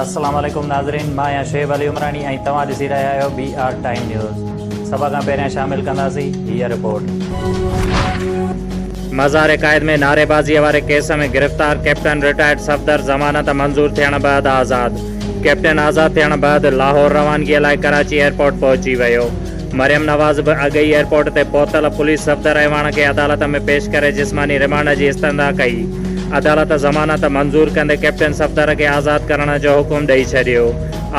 अस्सलाम वालेकुम नाज़रीन, मां आहियां शुएब अली उमरानी ऐं तव्हां ॾिसी रहिया आहियो BR टाइम न्यूज़। सभ खां पहिरियां शामिल कंदासीं हीअ रिपोर्ट। मज़ार क़ाइद में नारेबाज़ीअ वारे केस में गिरफ़्तार कैप्टन रिटायर्ड सफ़दर ज़मानत मंज़ूर थियण बैदि आज़ाद। कैप्टन आज़ाद थियण बैदि लाहौर रवानगीअ लाइ कराची एयरपोर्ट पहुची वियो। मरियम नवाज़ भी अगई एयरपोर्ट ते पहुतल पुलिस सफ़दर ऐवान खे अदालत में पेश करे जिस्मानी रिमांड की इस्तदा कई। अदालत ज़मानत मंज़ूर कंदे कैप्टन सफ़दर के आज़ाद करण जो हुकुम ॾेई छॾियो।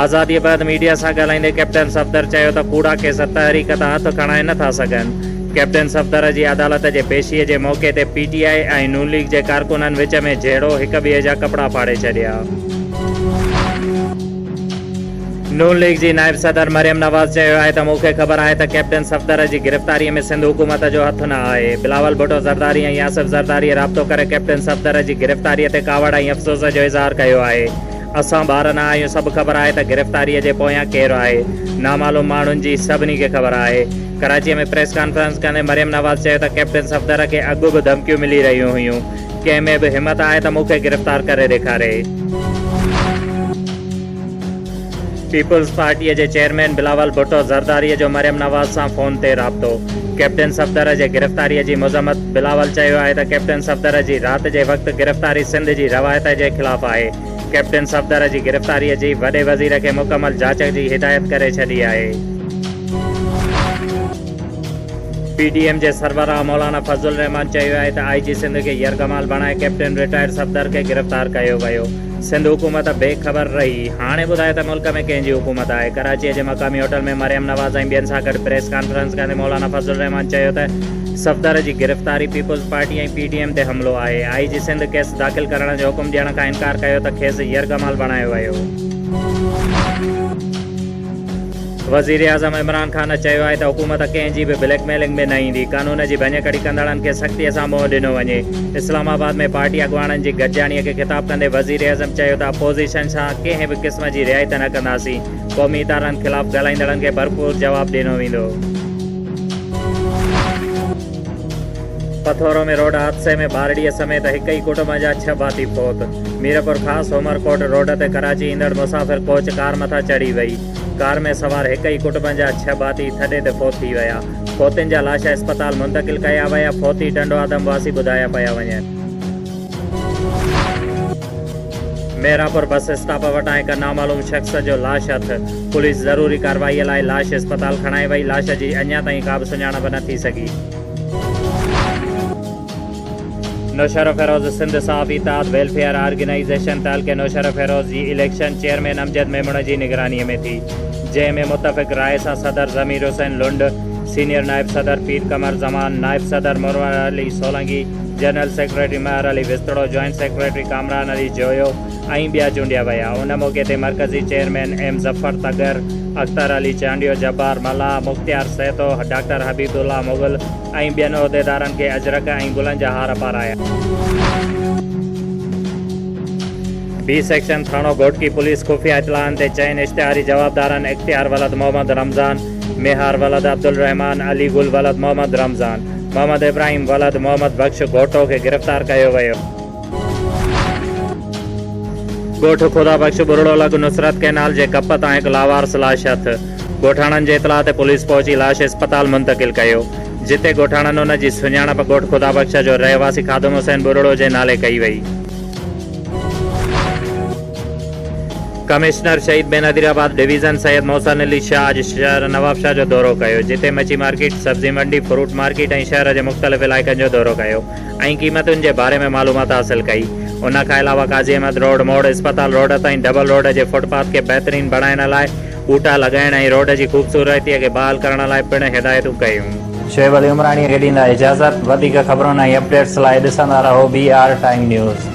आज़ादी बैदि मीडिया सां ॻाल्हाईंदे कैप्टन सफ़दर चयो त कूड़ा केस तहरीक तां हथ खणाए नथा सघनि। कैप्टन सफ़दर जी अदालत जे पेशीअ जे मौक़े ते PTI ऐं नून लीग जे कारकुननि विच में झेड़ो हिक ॿिए जा कपड़ा फाड़े छॾिया। नून लीग जी नायब सदर मरियम नवाज़ चयो आहे त मूंखे ख़बर आहे त कैप्टन सफ़दर जी गिरफ़्तारीअ में सिंध हुकूमत जो हथ न आहे। बिलावल भुट्टो ज़रदारी ऐं यासिफ ज़रदारी राब्तो करे कैप्टन सफ़दर जी गिरफ़्तारीअ ते कावड़ ऐं अफ़सोस जो इज़हार कयो आहे। असां ॿार न आहियूं, सभु ख़बर आहे त गिरफ़्तारीअ जे पोयां केरु आहे। नामालूम माण्हुनि जी सभिनी खे ख़बर आहे। कराचीअ में प्रेस कॉन्फ्रेंस कंदे मरियम नवाज़ चयो त कैप्टन सफ़दर खे अॻु बि धमकियूं मिली रहियूं हुयूं। कंहिं में बि हिमत आहे त मूंखे गिरफ़्तार करे ॾेखारे। पीपल्स पार्टीअ जे चेयरमैन बिलावल भुट्टो ज़रदारीअ जो मरियम नवाज़ सां फ़ोन ते राब्तो। कैप्टन सफ़दर जे गिरफ़्तारीअ जी मज़म्मत बिलावल चयो आहे त कैप्टन सफ़दर जी राति जे वक़्तु गिरफ़्तारी सिंध जी रवायत जे ख़िलाफ़ आहे। कैप्टन सफ़दर जी गिरफ़्तारीअ जी वॾे वज़ीर खे मुकमल जांच जी हिदायत करे छॾी आहे। PDM जे सरबराह मौलाना फज़लुर रहमान चयो आहे त IG सिंध खे यरगमाल बणाए कैप्टन रिटायर्ड सफ़दर खे गिरफ़्तार कयो वियो। सिंध हुकूमत बेख़बर रही। हाणे ॿुधाए त मुल्क में कंहिंजी हुकूमत आहे। कराचीअ जे मक़ामी होटल में मरियम नवाज़ ऐं ॿियनि सां गॾु प्रेस कॉन्फ्रेंस कंदे मौलाना फज़लुर रहमान चयो त सफ़दर जी गिरफ़्तारी पीपल्स पार्टी ऐं PDM ते हमिलो आहे। IG सिंध केस दाख़िल करण जो हुकुम ॾियण खां इनकार कयो त खेसि यरगमाल बणायो वियो। वज़ीर आज़म इमरान ख़ान चयो आहे त हुकूमत कंहिंजी बि ब्लैकमेलिंग में न ईंदी। कानून जी भञकड़ी कंदड़नि खे सख़्तीअ सां मुंहुं ॾिनो वञे। इस्लामाबाद में पार्टी अॻुवाणनि जी गॾिजाणीअ खे ख़िताब कंदे वज़ीर आज़म चयो त अपोज़िशन सां कंहिं बि क़िस्म जी रिआयत न कंदासीं। क़ौमी इदारनि ख़िलाफ़ ॻाल्हाईंदड़नि खे भरपूर जवाबु ॾिनो वेंदो। पथोरो में रोड हादसे में ॿारड़ीअ समेत हिक ई कुटुंब जा 6 भाती फौत। मीरपुर ख़ासि उमरकोट रोड ते कराची ईंदड़ मुसाफ़िर कोच कार मथां चढ़ी वई। कार में सवार हिक ई कुटुंब जा 6 भाती थॾे ते फ़ौत थी विया। फ़ौतियुनि जा लाश अस्पताल मुंतक़िल कया विया। फ़ौती टंडो आदमवासी ॿुधाया पिया वञनि। मेहरापुर बस स्टॉप वटां हिक नामालूम शख़्स जो लाश हथ। पुलिस ज़रूरी कार्रवाईअ लाइ लाश अस्पताल खणाए वई। लाश जी अञा ताईं का बि सुञाणप न थी सघी। नौशर फिरोज़ सिंध सहाफ़ी इत्तेहाद वेलफेयर ऑर्गेनाइज़ेशन तहलके नौशर फिरोज़ जी इलेक्शन चेयरमैन अमजद मेमून जी निगरानीअ में थी, जंहिंमें मुतफ़िक़ राय सां सदर ज़मीर हुसैन लुंड, सीनियर नायब सदर पीर कमर ज़मान, नायब सदर मुनव्वर अली सोलंगी, जनरल सेक्रेटरी महर अली विस्तड़ो, जॉइंट सेक्रेटरी कामरान अली जोयो ऐं ॿिया चूंडिया विया। उन मौक़े ते मरकज़ी चेयरमैन M ज़फ़र तगर, अख्तर अली चांडियो, जब्बार मला, मुख्तियार सैतो, डॉक्टर हबीबुल्ला मुग़ल ऐं ॿियनि उहिदेदारनि खे अजरक ऐं गुलनि जा हार पाराया। B सेक्शन थाणो घोटकी पुलिस खुफ़िया इतलाहनि ते चइनि इश्तिहारी जवाबदारनि इख्तियार वलद मोहम्मद रमज़ान, मेहार वलद अब्दुल रहमान, अली गुल वलद मोहम्मद रमज़ान, मोहम्मद इब्राहिम वलद मोहम्मद बख्श घोटो खे गिरफ़्तार कयो वियो। ॻोठ ख़ुदा बख्श बुरड़ो लॻ नुसरत कैनाल जे कप तां हिकु लावारस लाश हथ। ॻोठाणनि जे इतलाह ते पुलिस पहुची लाश अस्पताल मुंतक़िल कयो, जिते ॻोठाणनि उन जी सुञाणप ॻोठ ख़ुदा बख्श जो रहवासी ख़ादिम हुसैन बुरड़ो जे नाले कई वई। कमिश्नर शहीद बेनज़ीराबाद डिवीज़न सैयद मोहसिन अली शाह अॼु शहर नवाबशाह जो दौरो कयो, जिते मच्छी मार्केट, सब्ज़ी मंडी, फ्रूट मार्केट ऐं शहर जे मुख़्तलिफ़ इलाइक़नि जो दौरो कयो ऐं क़ीमतुनि जे बारे में मालूमात हासिल कई। उन खां अलावा काज़ी अहमद रोड मोड़ अस्पताल रोड ताईं डबल रोड जे फुटपाथ खे बहितरीन बणाइण लाइ ॿूटा लॻाइण ऐं रोड जी ख़ूबसूरतीअ खे बहाल करण लाइ पिणु हिदायतूं कयूं। शुएब अली उमरानी खे ॾींदा इजाज़त। वधीक ख़बरुनि ऐं अपडेट्स लाइ ॾिसंदा रहो BR टाइम न्यूज़।